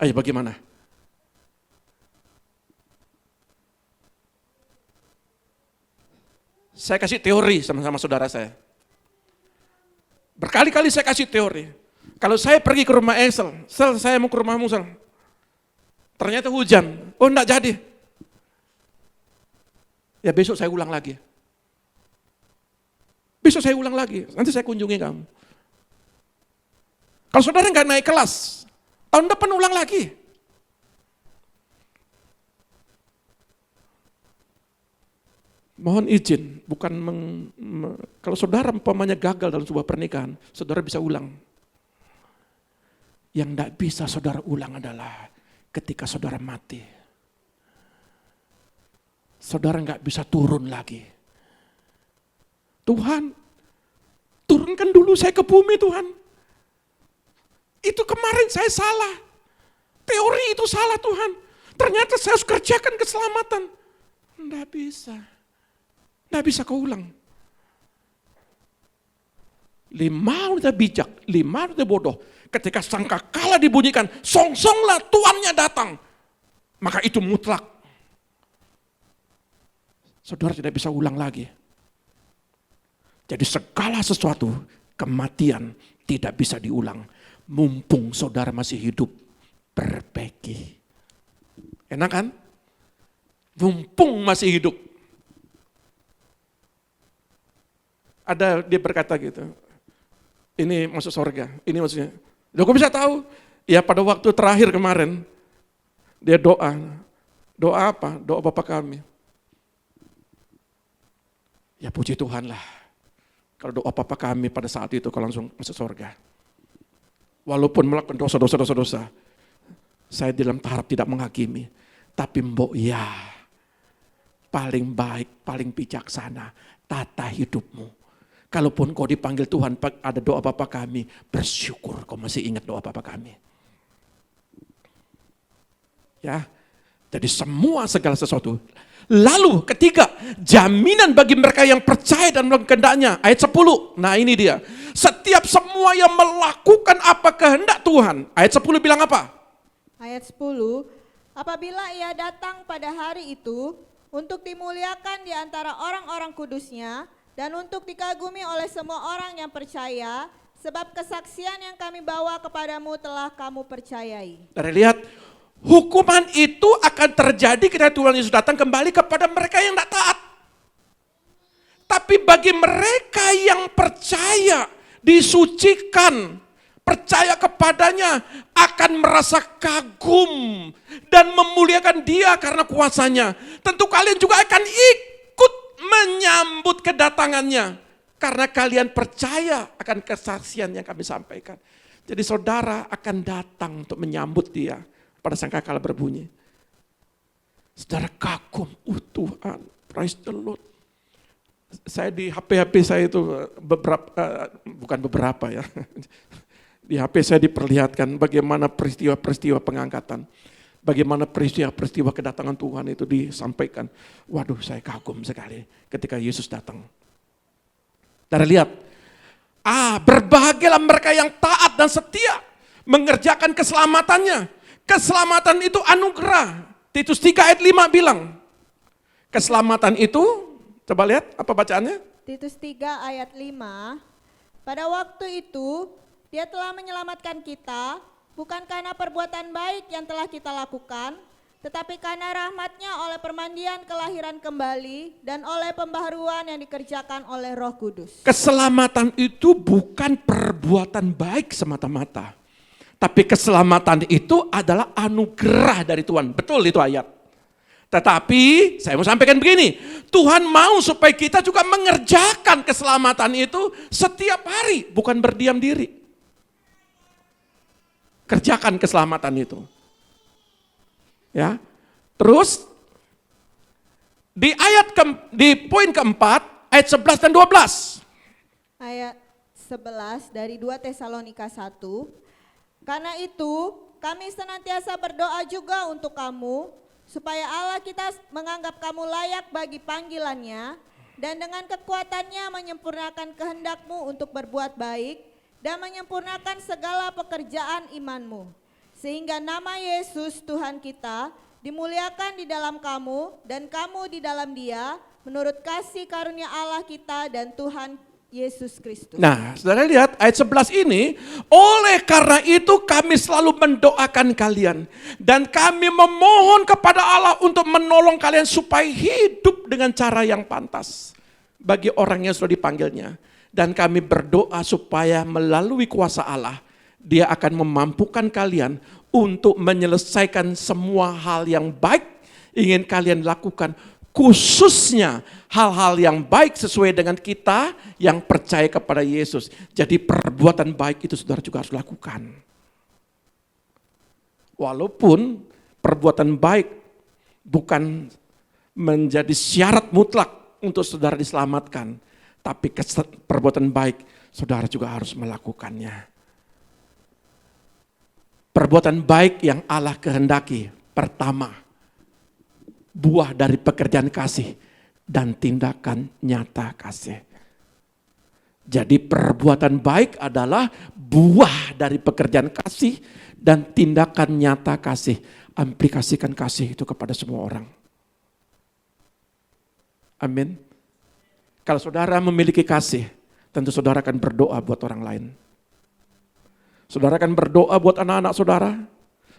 Ayo bagaimana? Saya kasih teori sama-sama saudara saya. Berkali-kali saya kasih teori. Kalau saya pergi ke rumah Sel saya mau ke rumahmu Sel. Ternyata hujan, oh enggak jadi. Ya besok saya ulang lagi. Besok saya ulang lagi, nanti saya kunjungi kamu. Kalau saudara enggak naik kelas, tahun depan ulang lagi. Mohon izin, bukan kalau saudara umpamanya gagal dalam sebuah pernikahan, saudara bisa ulang. Yang tidak bisa saudara ulang adalah ketika saudara mati. Saudara nggak bisa turun lagi. Tuhan, turunkan dulu saya ke bumi Tuhan. Itu kemarin saya salah. Teori itu salah Tuhan. Ternyata saya harus kerjakan keselamatan. Nggak bisa. Nggak bisa kau ulang. 5 wanita bijak, 5 wanita bodoh. Ketika sangkakala dibunyikan, song-songlah tuannya datang. Maka itu mutlak. Saudara tidak bisa ulang lagi. Jadi segala sesuatu, kematian tidak bisa diulang. Mumpung saudara masih hidup, perbaiki. Enak kan? Mumpung masih hidup. Ada dia berkata gitu, ini masuk surga, ini maksudnya. Loh kok bisa tahu? Ya pada waktu terakhir kemarin, dia doa apa? Doa Bapa kami. Ya puji Tuhan lah, kalau doa Bapa kami pada saat itu kau langsung masuk surga. Walaupun melakukan dosa, saya dalam tahap tidak menghakimi, tapi mbok ya, paling baik, paling bijaksana, tata hidupmu. Kalaupun kau dipanggil Tuhan, ada doa Bapa kami, bersyukur kau masih ingat doa Bapa kami. Ya, jadi semua segala sesuatu. Lalu ketiga, jaminan bagi mereka yang percaya dan melakukan kehendaknya. Ayat 10, nah ini dia. Setiap semua yang melakukan apa kehendak Tuhan. Ayat 10 bilang apa? Ayat 10, apabila ia datang pada hari itu, untuk dimuliakan di antara orang-orang kudusnya, dan untuk dikagumi oleh semua orang yang percaya, sebab kesaksian yang kami bawa kepadamu telah kamu percayai. Dari lihat, hukuman itu akan terjadi ketika Tuhan Yesus datang kembali kepada mereka yang tidak taat. Tapi bagi mereka yang percaya, disucikan, percaya kepadanya, akan merasa kagum dan memuliakan Dia karena kuasanya. Tentu kalian juga akan ikut menyambut kedatangannya karena kalian percaya akan kesaksian yang kami sampaikan. Jadi saudara akan datang untuk menyambut Dia pada sangkakala berbunyi. Saudara kagum, Tuhan, praise the Lord. Saya di HP saya itu bukan beberapa ya. Di HP saya diperlihatkan bagaimana peristiwa-peristiwa pengangkatan. Bagaimana peristiwa-peristiwa kedatangan Tuhan itu disampaikan. Waduh, saya kagum sekali ketika Yesus datang. Saudara lihat, berbahagialah mereka yang taat dan setia mengerjakan keselamatannya. Keselamatan itu anugerah. Titus 3 ayat 5 bilang, keselamatan itu, coba lihat apa bacaannya? Titus 3 ayat 5, pada waktu itu Dia telah menyelamatkan kita, bukan karena perbuatan baik yang telah kita lakukan, tetapi karena rahmat-Nya oleh permandian kelahiran kembali dan oleh pembaharuan yang dikerjakan oleh Roh Kudus. Keselamatan itu bukan perbuatan baik semata-mata. Tapi keselamatan itu adalah anugerah dari Tuhan. Betul itu ayat. Tetapi saya mau sampaikan begini, Tuhan mau supaya kita juga mengerjakan keselamatan itu setiap hari, bukan berdiam diri. Kerjakan keselamatan itu. Ya. Terus di poin keempat, ayat 11 dan 12. Ayat 11 dari 2 Tesalonika 1. Karena itu kami senantiasa berdoa juga untuk kamu, supaya Allah kita menganggap kamu layak bagi panggilannya, dan dengan kekuatannya menyempurnakan kehendakmu untuk berbuat baik, dan menyempurnakan segala pekerjaan imanmu. Sehingga nama Yesus Tuhan kita dimuliakan di dalam kamu, dan kamu di dalam Dia, menurut kasih karunia Allah kita dan Tuhan Yesus Kristus. Nah, saudara lihat ayat 11 ini, oleh karena itu kami selalu mendoakan kalian. Dan kami memohon kepada Allah untuk menolong kalian supaya hidup dengan cara yang pantas bagi orang yang sudah dipanggilnya. Dan kami berdoa supaya melalui kuasa Allah, Dia akan memampukan kalian untuk menyelesaikan semua hal yang baik ingin kalian lakukan. Khususnya hal-hal yang baik sesuai dengan kita yang percaya kepada Yesus. Jadi perbuatan baik itu saudara juga harus lakukan. Walaupun perbuatan baik bukan menjadi syarat mutlak untuk saudara diselamatkan. Tapi perbuatan baik saudara juga harus melakukannya. Perbuatan baik yang Allah kehendaki, pertama, buah dari pekerjaan kasih dan tindakan nyata kasih. Jadi perbuatan baik adalah buah dari pekerjaan kasih dan tindakan nyata kasih. Aplikasikan kasih itu kepada semua orang. Amin. Kalau saudara memiliki kasih, tentu saudara akan berdoa buat orang lain. Saudara akan berdoa buat anak-anak saudara.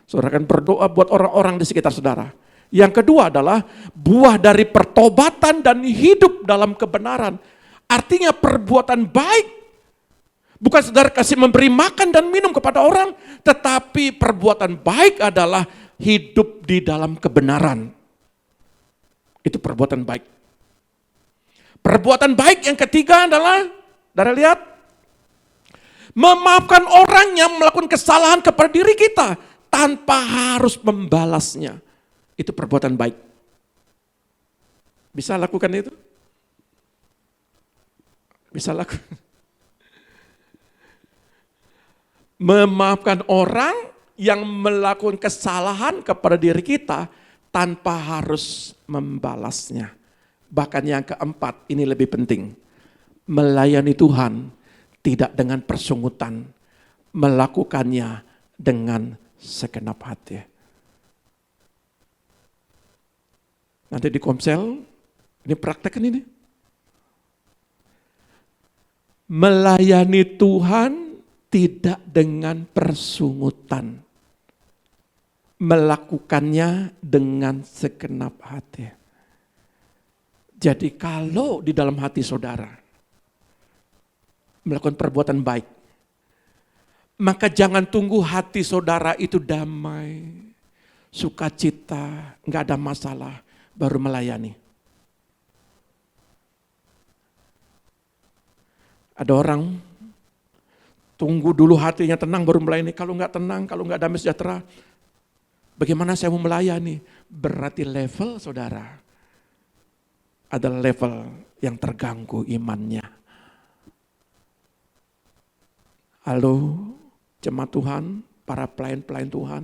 Saudara akan berdoa buat orang-orang di sekitar saudara. Yang kedua adalah buah dari pertobatan dan hidup dalam kebenaran. Artinya perbuatan baik. Bukan saudara kasih memberi makan dan minum kepada orang. Tetapi perbuatan baik adalah hidup di dalam kebenaran. Itu perbuatan baik. Perbuatan baik yang ketiga adalah, saudara lihat, memaafkan orang yang melakukan kesalahan kepada diri kita tanpa harus membalasnya. Itu perbuatan baik. Bisa lakukan itu? Bisa lakukan. Memaafkan orang yang melakukan kesalahan kepada diri kita tanpa harus membalasnya. Bahkan yang keempat, ini lebih penting. Melayani Tuhan tidak dengan persungutan, melakukannya dengan segenap hati. Nanti di Komsel, ini praktekkan ini. Melayani Tuhan tidak dengan persungutan, melakukannya dengan segenap hati. Jadi kalau di dalam hati saudara melakukan perbuatan baik, maka jangan tunggu hati saudara itu damai, sukacita, nggak ada masalah, baru melayani. Ada orang tunggu dulu hatinya tenang baru melayani. Kalau nggak tenang, kalau nggak damai sejahtera, bagaimana saya mau melayani? Berarti level saudara adalah level yang terganggu imannya. Halo, Jemaat Tuhan, para pelayan-pelayan Tuhan,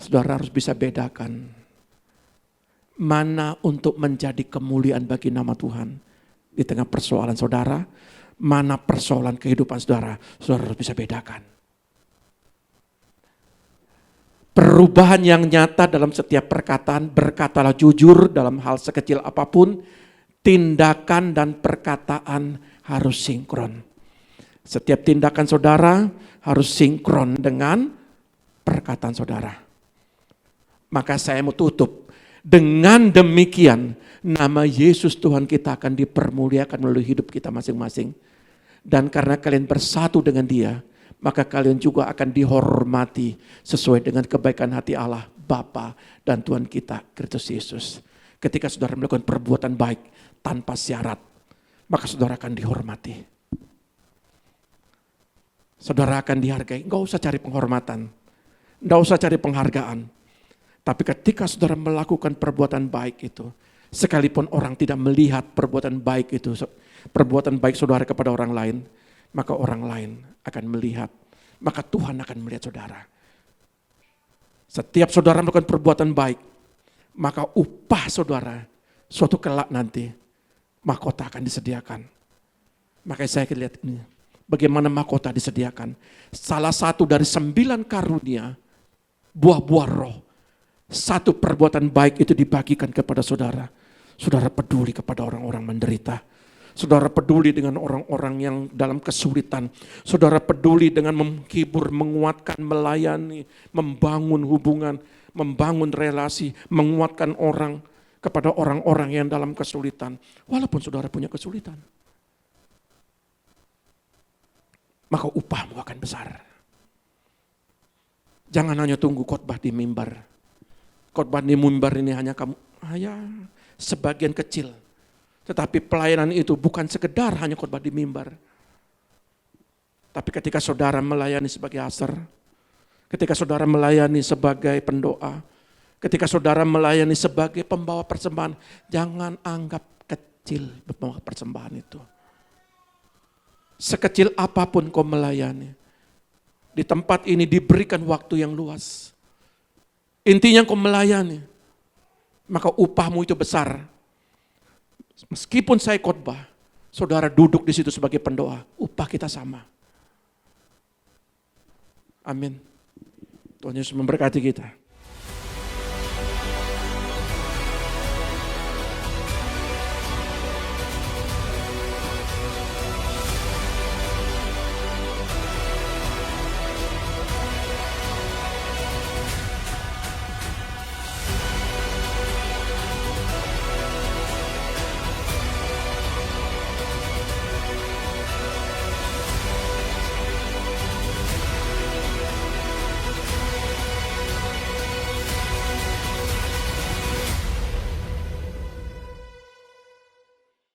saudara harus bisa bedakan mana untuk menjadi kemuliaan bagi nama Tuhan di tengah persoalan saudara, mana persoalan kehidupan saudara, saudara harus bisa bedakan. Perubahan yang nyata dalam setiap perkataan, berkatalah jujur dalam hal sekecil apapun, tindakan dan perkataan harus sinkron. Setiap tindakan saudara harus sinkron dengan perkataan saudara. Maka saya mau tutup. Dengan demikian, nama Yesus Tuhan kita akan dipermuliakan melalui hidup kita masing-masing. Dan karena kalian bersatu dengan Dia, maka kalian juga akan dihormati sesuai dengan kebaikan hati Allah, Bapa dan Tuhan kita, Kristus Yesus. Ketika saudara melakukan perbuatan baik tanpa syarat, maka saudara akan dihormati. Saudara akan dihargai, enggak usah cari penghormatan, enggak usah cari penghargaan. Tapi ketika saudara melakukan perbuatan baik itu, sekalipun orang tidak melihat perbuatan baik itu, perbuatan baik saudara kepada orang lain, maka orang lain akan melihat, maka Tuhan akan melihat saudara. Setiap saudara melakukan perbuatan baik, maka upah saudara suatu kelak nanti, mahkota akan disediakan. Makanya saya lihat ini, bagaimana mahkota disediakan. Salah satu dari 9 karunia, buah-buah roh, satu perbuatan baik itu dibagikan kepada saudara. Saudara peduli kepada orang-orang menderita. Saudara peduli dengan orang-orang yang dalam kesulitan. Saudara peduli dengan menghibur, menguatkan, melayani, membangun hubungan, membangun relasi, menguatkan orang kepada orang-orang yang dalam kesulitan. Walaupun saudara punya kesulitan. Maka upahmu akan besar. Jangan hanya tunggu khotbah di mimbar. Khotbah di mimbar ini hanya sebagian kecil. Tetapi pelayanan itu bukan sekedar hanya khotbah di mimbar. Tapi ketika saudara melayani sebagai asar, ketika saudara melayani sebagai pendoa, ketika saudara melayani sebagai pembawa persembahan, jangan anggap kecil pembawa persembahan itu. Sekecil apapun kau melayani, di tempat ini diberikan waktu yang luas. Intinya kau melayani, maka upahmu itu besar. Meskipun saya khotbah, saudara duduk di situ sebagai pendoa, upah kita sama. Amin. Tuhan Yesus memberkati kita.